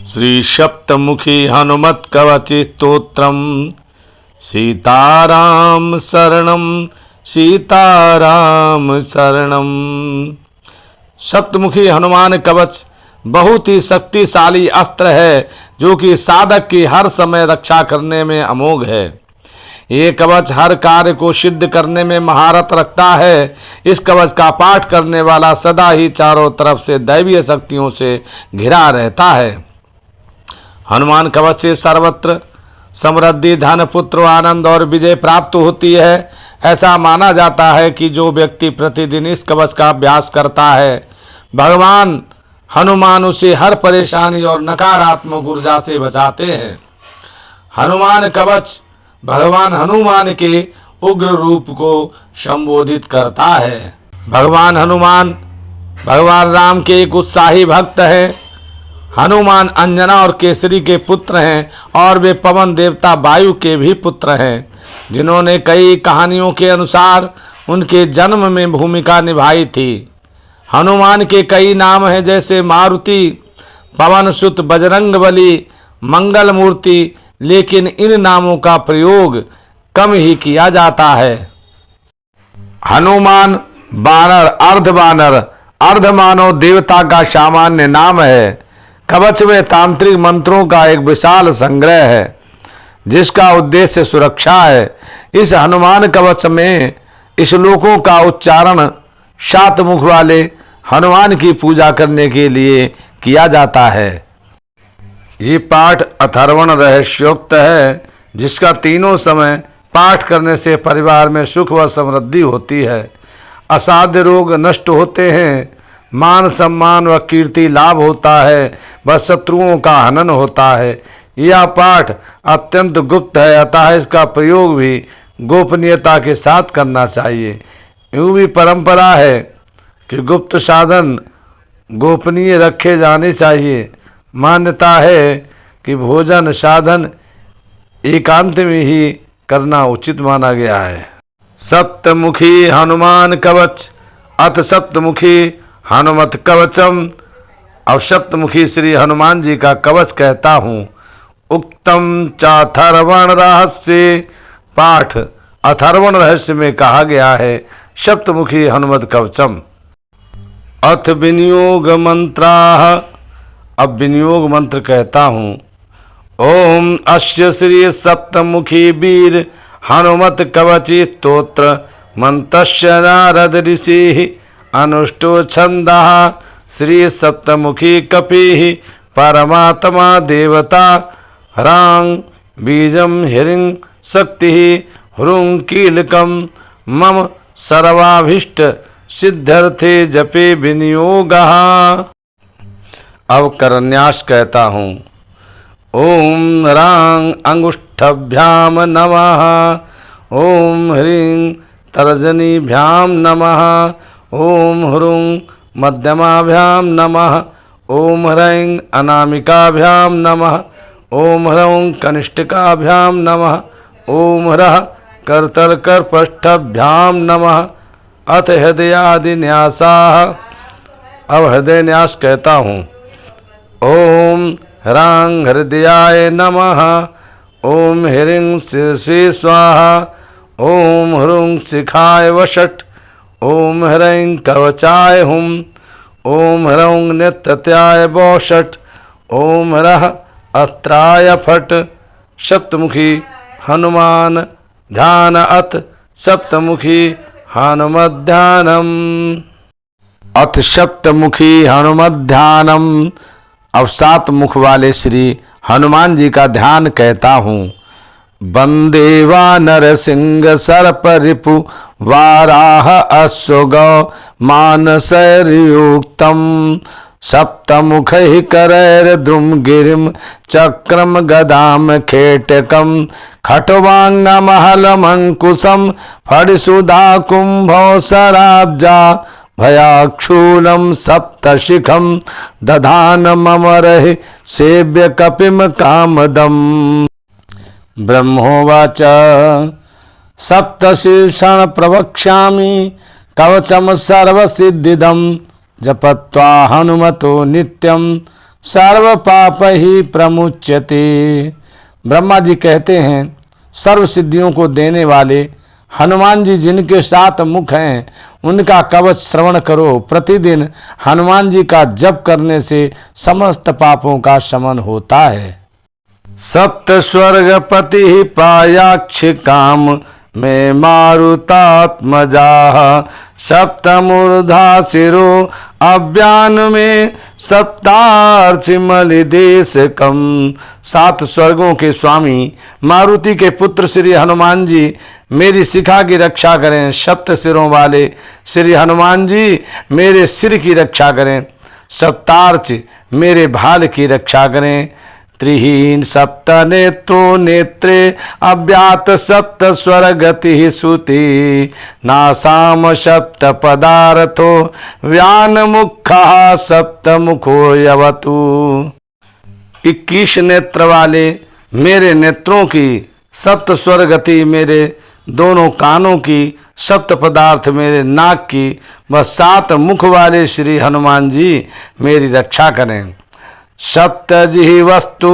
श्री सप्तमुखी हनुमत कवच स्तोत्रम सीताराम शरणम सीताराम शरणम। सप्तमुखी हनुमान कवच बहुत ही शक्तिशाली अस्त्र है जो कि साधक की हर समय रक्षा करने में अमोघ है। ये कवच हर कार्य को सिद्ध करने में महारत रखता है। इस कवच का पाठ करने वाला सदा ही चारों तरफ से दैवीय शक्तियों से घिरा रहता है। हनुमान कवच से सर्वत्र समृद्धि, धन, पुत्र, आनंद और विजय प्राप्त होती है। ऐसा माना जाता है कि जो व्यक्ति प्रतिदिन इस कवच का अभ्यास करता है, भगवान हनुमान उसे हर परेशानी और नकारात्मक ऊर्जा से बचाते हैं। हनुमान कवच भगवान हनुमान के उग्र रूप को संबोधित करता है। भगवान हनुमान भगवान राम के एक उत्साही भक्त हैं। हनुमान अंजना और केसरी के पुत्र हैं और वे पवन देवता वायु के भी पुत्र हैं, जिन्होंने कई कहानियों के अनुसार उनके जन्म में भूमिका निभाई थी। हनुमान के कई नाम हैं, जैसे मारुति, पवन सुत, बजरंगबली, मंगल मूर्ति, लेकिन इन नामों का प्रयोग कम ही किया जाता है। हनुमान बानर, अर्ध मानव देवता का सामान्य नाम है। कवच में तांत्रिक मंत्रों का एक विशाल संग्रह है जिसका उद्देश्य सुरक्षा है। इस हनुमान कवच में श्लोकों का उच्चारण 7 मुख वाले हनुमान की पूजा करने के लिए किया जाता है। ये पाठ अथर्वण रहस्योक्त है, जिसका तीनों समय पाठ करने से परिवार में सुख व समृद्धि होती है, असाध्य रोग नष्ट होते हैं, मान सम्मान व कीर्ति लाभ होता है, व शत्रुओं का हनन होता है। यह पाठ अत्यंत गुप्त है, अतः इसका प्रयोग भी गोपनीयता के साथ करना चाहिए। यूँ भी परंपरा है कि गुप्त साधन गोपनीय रखे जाने चाहिए। मान्यता है कि भोजन साधन एकांत में ही करना उचित माना गया है। सप्तमुखी हनुमान कवच अथ सप्तमुखी हनुमत कवचम। अब सप्तमुखी श्री हनुमान जी का कवच कहता हूँ। उक्तम चाथर्वण रहस्य, पाठ अथर्वण रहस्य में कहा गया है सप्तमुखी हनुमत कवचम। अथ विनियोग मंत्राः, अब विनियोग मंत्र कहता हूँ। ओम अस्य श्री सप्तमुखी वीर हनुमत कवची स्तोत्र मंतस्य नारद ऋषि अनुष्टो छंदः श्री सप्तमुखी कपि परमात्मा देवता ह्रांग बीजम हिरिंग शक्ति ह्रूं कीलकम मम सर्वाभीष्ट सिद्धर्थे जपे विनियोगः। अब करन्यास कहता हूँ। ओम रांग अंगुष्ठभ्याम नमः, ओम ह्रीं तर्जनीभ्याम नमः, ओम ह्रूं मध्यमाभ्याम नमः, ओम ह्रैं अनामिकाभ्याम नमः, ओम ह्रौं कनिष्ठिकाभ्याम नमः, ओम ह्रः करतलकरपृष्ठभ्याम नमः। अथ हृदयादि न्यासाः, अब हृदय न्यास कहता हूँ। ओम ह्रांग हृदयाय नमः, ओम ह्रीं शीर्षे स्वाहा, ओम ह्रूं शिखाय वषट्, ओम ह्रैं कवचाय हुम, ओम ह्रौं नेत्रत्याय वौषट्, ओम ह्रः अस्त्राय फट्। सप्तमुखी हनुमान ध्यान अथ सप्तमुखी हनुमत ध्यानम। अथ सप्तमुखी हनुमत ध्यानम। अब 7 मुख वाले श्री हनुमान जी का ध्यान कहता हूँ। वंदे वानर सिंह सर्प रिपु वाराह अश्वगौ मानसयुक्तम सप्तमुख करैर्द्रुम गिरिम चक्रम गदाम खेटकम खट्वांगमहलमंकुशम फणिसुधा कुंभोसराब्जा भयाक्षूलम सप्तशिखम दधानममरहि सेव्य कपिम कामदम। ब्रह्मोवाच सप्तशीर्षण प्रवक्ष्यामि कवचम सर्वसिद्धिदम जपत्वा हनुमतो नित्यं सर्व पाप ही प्रमुच्यते। ब्रह्मा जी कहते हैं, सर्व सिद्धियों को देने वाले हनुमान जी जिनके 7 मुख हैं, उनका कवच श्रवण करो। प्रतिदिन हनुमान जी का जप करने से समस्त पापों का शमन होता है। सप्त स्वर्गपति पायाक्ष काम में मारुतात्मजा, सप्तमूर्धा शिरो अव्यान में सप्तार्चि मलिदेश कम। 7 स्वर्गों के स्वामी मारुति के पुत्र श्री हनुमान जी मेरी शिखा की रक्षा करें। सप्त सिरों वाले श्री हनुमान जी मेरे सिर की रक्षा करें। सप्तार्च मेरे भाल की रक्षा करें। त्रिहीन सप्त नेत्रो नेत्रे अव्यात सप्त स्वरगति सुति, नासाम सप्त पदार्थो व्यान मुखा सप्त मुखो यवतु। 21 नेत्र वाले मेरे नेत्रों की, सप्त स्वरगति मेरे दोनों कानों की, सप्त पदार्थ मेरे नाक की, व 7 मुख वाले श्री हनुमान जी मेरी रक्षा करें। सप्त जिह्वस्तु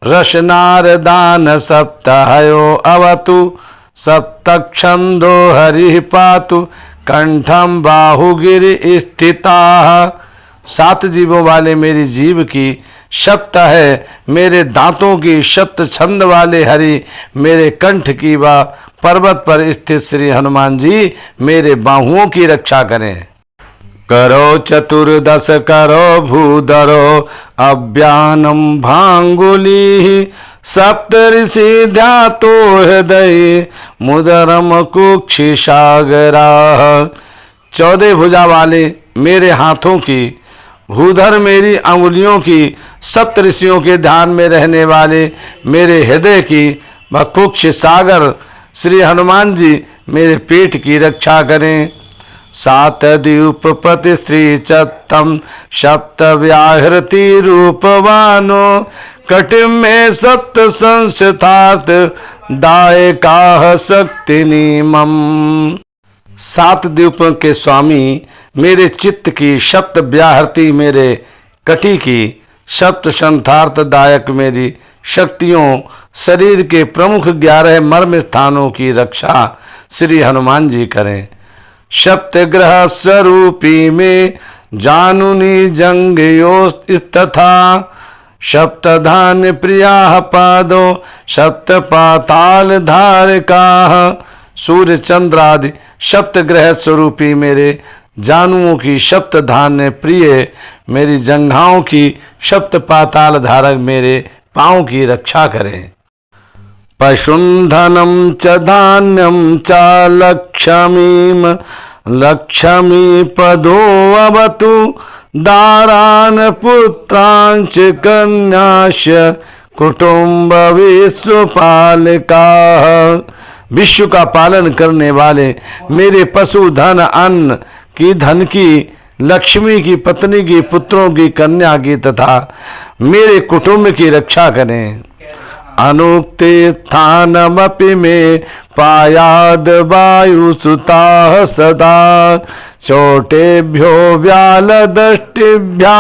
रसनारदान सप्त हयो अवतु, सप्तक्षंदो हरि पातु कंठम बाहुगिरि स्थिता। 7 जीवों वाले मेरी जीव की, सप्त है मेरे दांतों की, सप्त छंद वाले हरि मेरे कंठ की, व पर्वत पर स्थित श्री हनुमान जी मेरे बाहुओं की रक्षा करें। करो चतुर्दश करो भूधरो अव्यानम भांगुली, सप्त ऋषि ध्यातो हृदय मुदरम कुक्षि सागरा। 14 भुजा वाले मेरे हाथों की, भूधर मेरी अंगुलियों की, सप्त ऋषियों के ध्यान में रहने वाले मेरे हृदय की, व कुक्ष सागर श्री हनुमान जी मेरे पेट की रक्षा करें। 7 द्वीपपति श्री चत्तम सप्त व्याहृति रूपवानो, कटिम में सप्त संस्थात दायका शक्ति नीमम। 7 द्वीपों के स्वामी मेरे चित्त की, सप्त व्याहृति मेरे कटी की, सप्त संथार्थ दायक मेरी शक्तियों, शरीर के प्रमुख 11 मर्म स्थानों की रक्षा श्री हनुमान जी करें। सप्त ग्रह स्वरूपी में जानुनी जंगयो तथा, सप्त धान्य प्रिया पादो सप्त पाताल धारका। सूर्य चंद्र आदि सप्त ग्रह स्वरूपी मेरे जानुओं की, सप्त धान्य प्रिय मेरी जंघाओं की, सप्त पाताल धारक मेरे पांव की रक्षा करें। पशुं धनम च धान्यम च लक्ष्मीम लक्ष्मी पदो अवतु, दारान पुत्रांच कन्याश कुटुंब विश्वपालिका। विश्व का पालन करने वाले मेरे पशु धन अन्न की, धन की, लक्ष्मी की, पत्नी की, पुत्रों की, कन्या की तथा मेरे कुटुंब की रक्षा करें। अनुक्ते स्थानमपि में पायाद वायुसुता सदा, चोटेभ्यो व्यालदष्टिभ्या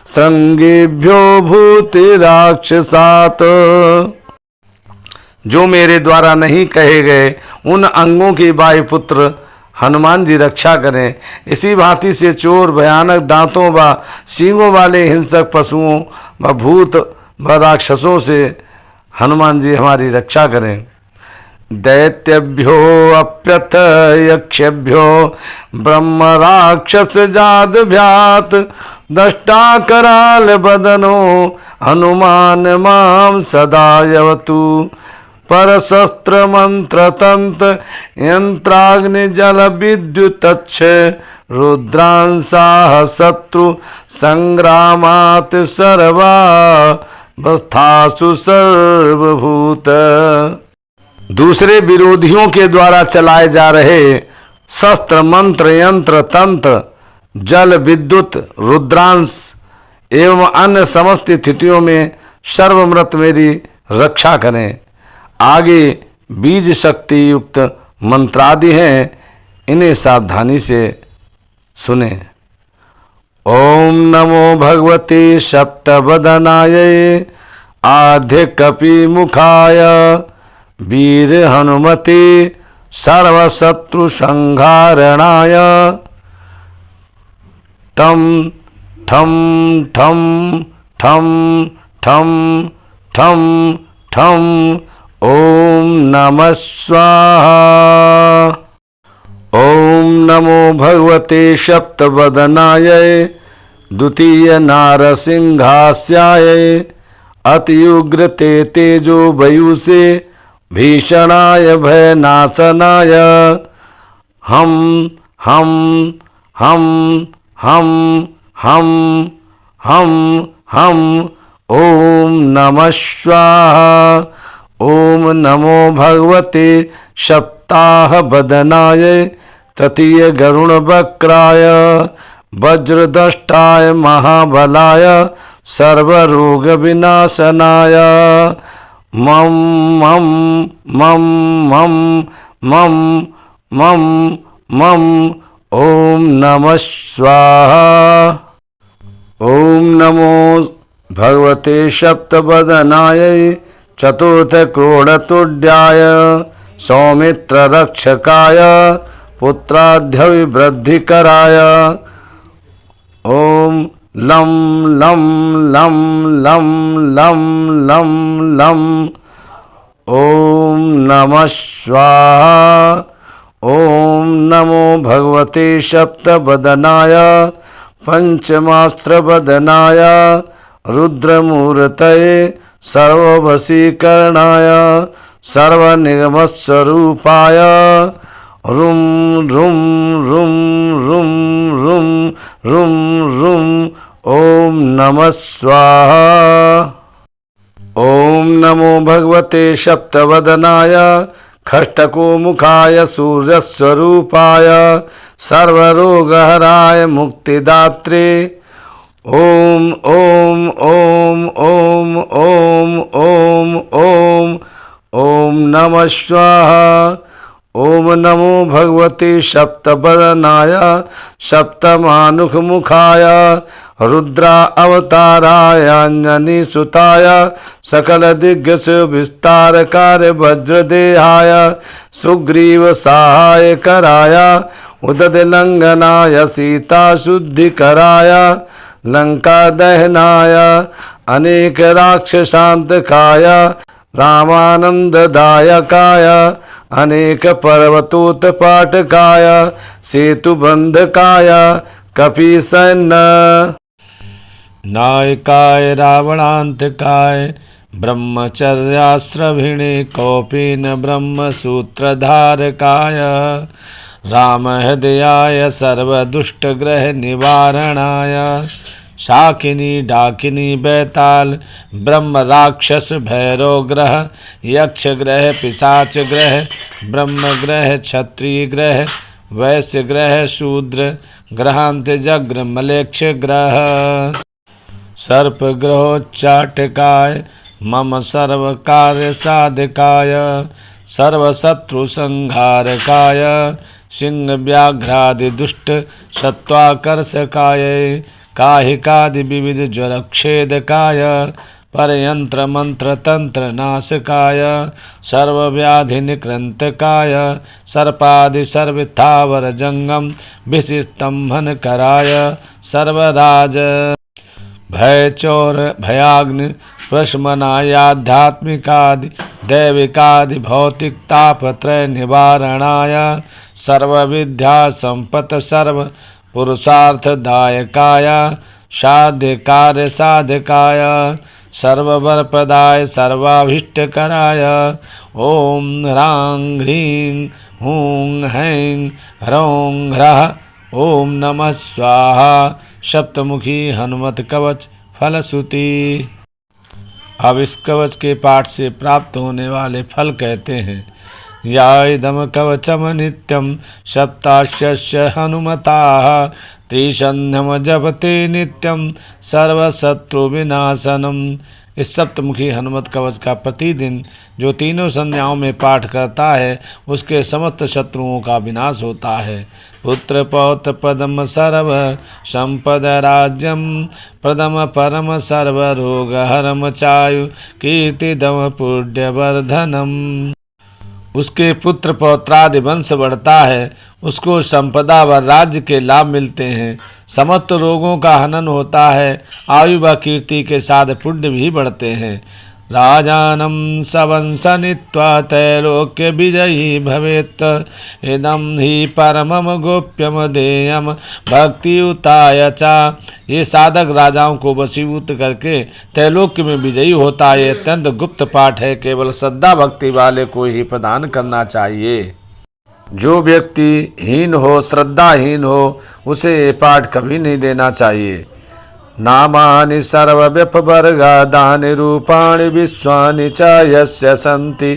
संगेभ्यो भूति राक्षसात। जो मेरे द्वारा नहीं कहे गए उन अंगों की वायुपुत्र हनुमान जी रक्षा करें। इसी भांति से चोर, भयानक दांतों व सींगों वाले हिंसक पशुओं व भूत व राक्षसों से हनुमान जी हमारी रक्षा करें। दैत्यभ्यो अप्यथ यक्षभ्यो ब्रह्म राक्षस जादभ्यात, दष्टा कराल बदनो हनुमान माम सदा यवतु। पर शस्त्र मंत्र तंत्र यंत्राग्नि जल विद्युत रुद्रांसा शत्रु संग्रामात सर्वा वस्थासु सर्वभूत। दूसरे विरोधियों के द्वारा चलाए जा रहे शस्त्र मंत्र यंत्र तंत्र जल विद्युत रुद्रांश एवं अन्य समस्त स्थितियों में सर्वमृत मेरी रक्षा करें। आगे बीज शक्ति युक्त मंत्रादि हैं, इन्हें सावधानी से सुने। ओम नमो भगवते सप्तवदनाय आद्य कपि मुखाय वीर हनुमते सर्वशत्रु संहारणाय टम ठम ठम ठम ठम ठम ठम ओम नमः स्वाहा। ओम नमो भगवते सप्तवदनाय द्वितीय नारसिंहास्याय अतिउग्र ते तेजो वयुषे भीषणाय भयनाशनाय हम हम हम हम हम हम हम ओम नमः स्वाहा। ओम नमो भगवते सप्ताह बदनाय तृतीय गरुण वक्राय वज्रदष्टाय महाबलाय सर्वरोग विनाशनाय मम मम मम मम मम मम मम ओम नमः स्वाहा। ओम नमो भगवते सप्तवदनाय चतुर्थ क्रोडतुड्याय सौमित्र रक्षकाय पुत्राध्यविवृद्धिकराय ओम लं लं लं लं लं लं लं ओम नमः स्वाहा। ओम नमो भगवते सप्तवदनाय पंचमास्त्रवदनाय रुद्रमूर्तये सर्ववशीकरणाय सर्वनिगमस्वरूपाय रुम रुम रुम रुम रुम रुम रुम ओम नमः स्वाहा। ओम नमो भगवते सप्तवदनाय खष्टकोमुखाय सूर्यस्वरूपाय सर्वरोगहराय मुक्तिदात्रे ओम ओम ओम ओम ओम ओम ओम ओम नमः स्वाहा। ओम नमो भगवते सप्तवदनाय सप्तमानुखमुखाय रुद्रा अवताराय अंजनी सुताय सकल दिग्गज विस्तारकार वज्रदेहाय सुग्रीव सहाय कराय उदद लंघनाय सीता शुद्धिकराय लंका दहनाय अनेक राक्षसांतकाय रामानंददायकाय अनेक पर्वतोत्पाटकाय सेतुबंधकाय कपिसैन्य नायकाय रावणांतकाय ब्रह्मचर्याश्रभिणे कौपीन ब्रह्मसूत्रधारकाय रामहृदयाय सर्वदुष्टग्रह निवारणाय शाकिनी डाकिनी बैताल ब्रह्म राक्षस भैरव ग्रह यक्ष ग्रह पिशाच ग्रह ब्रह्म ग्रह क्षत्रिय ग्रह वैश्य ग्रह शूद्र ग्रहांत जग्र मलेक्ष ग्रह सर्प ग्रहोच्चाटकाय मम सर्व कार्य साधकाय सर्वशत्रु संहारकाय सिंह व्याघ्रादि दुष्ट सत्वाकर्षकाय काहिकादि विविध ज्वरक्षेदकाय परयंत्र मंत्र तंत्र नाशकाय सर्वव्याधि निकृंतकाय सर्पादि सर्वथावर जंगम विशिस्तंभन कराय सर्वराज भय चोर भयाग्नि प्रशमनायाध्यात्मिकादि दैविकादि भौतिक तापत्रय निवारणाय सर्वविद्या संपत सर्व पुरुषार्थदायकाय साध्य कार्य साधकाय सर्ववरप्रदाय सर्वाभीष्टकराय ओम ह्रां ह्रीं हूं हैं ह्रौं ह्रः ओम नमः स्वाहा। सप्तमुखी हनुमत कवच फलश्रुति। अब इस कवच के पाठ से प्राप्त होने वाले फल कहते हैं। या इदम कवचम नित्यम सप्ताश्य हनुमता त्रिसंध्यम जपते नित्यम सर्वशत्रु विनाशनम इस सप्तमुखी हनुमत कवच का प्रतिदिन जो तीनों संध्याओं में पाठ करता है उसके समस्त शत्रुओं का विनाश होता है। पुत्र पौत्र पदम सर्व संपद राज्यम प्रदम परम सर्व रोग हरम चायु कीर्ति दम पुण्य वर्धनम। उसके पुत्र पौत्रादि वंश बढ़ता है, उसको संपदा व राज्य के लाभ मिलते हैं, समस्त रोगों का हनन होता है, आयु व कीर्ति के साथ पुण्य भी बढ़ते हैं। राजानम सवंश नीत्वा त्रैलोक्य विजयी भवेत् इदम ही परमम गोप्यम देयम भक्ति उताय चा। ये साधक राजाओं को वशीभूत करके त्रैलोक्य में विजयी होता है। अत्यंत गुप्त पाठ है, केवल श्रद्धा भक्ति वाले को ही प्रदान करना चाहिए। जो व्यक्ति हीन हो, श्रद्धाहीन हो, उसे ये पाठ कभी नहीं देना चाहिए। नामानि सर्वव्यपवर्गादानि रूपाणि विश्वानि च यस्य सन्ति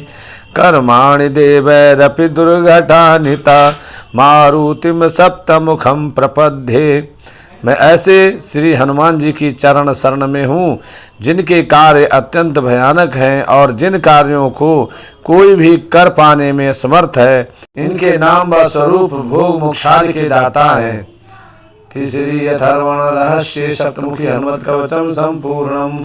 कर्माणि देवैरपि दुर्घटानि ता मारुतिम सप्तमुखम प्रपद्ये। मैं ऐसे श्री हनुमान जी की चरण शरण में हूँ जिनके कार्य अत्यंत भयानक हैं और जिन कार्यों को कोई भी कर पाने में समर्थ है। इनके नाम व स्वरूप भोग मोक्षादि के दाता हैं। तीसरी अथर्वण रहस्य सप्तमुखी हनुमत कवचम संपूर्णम।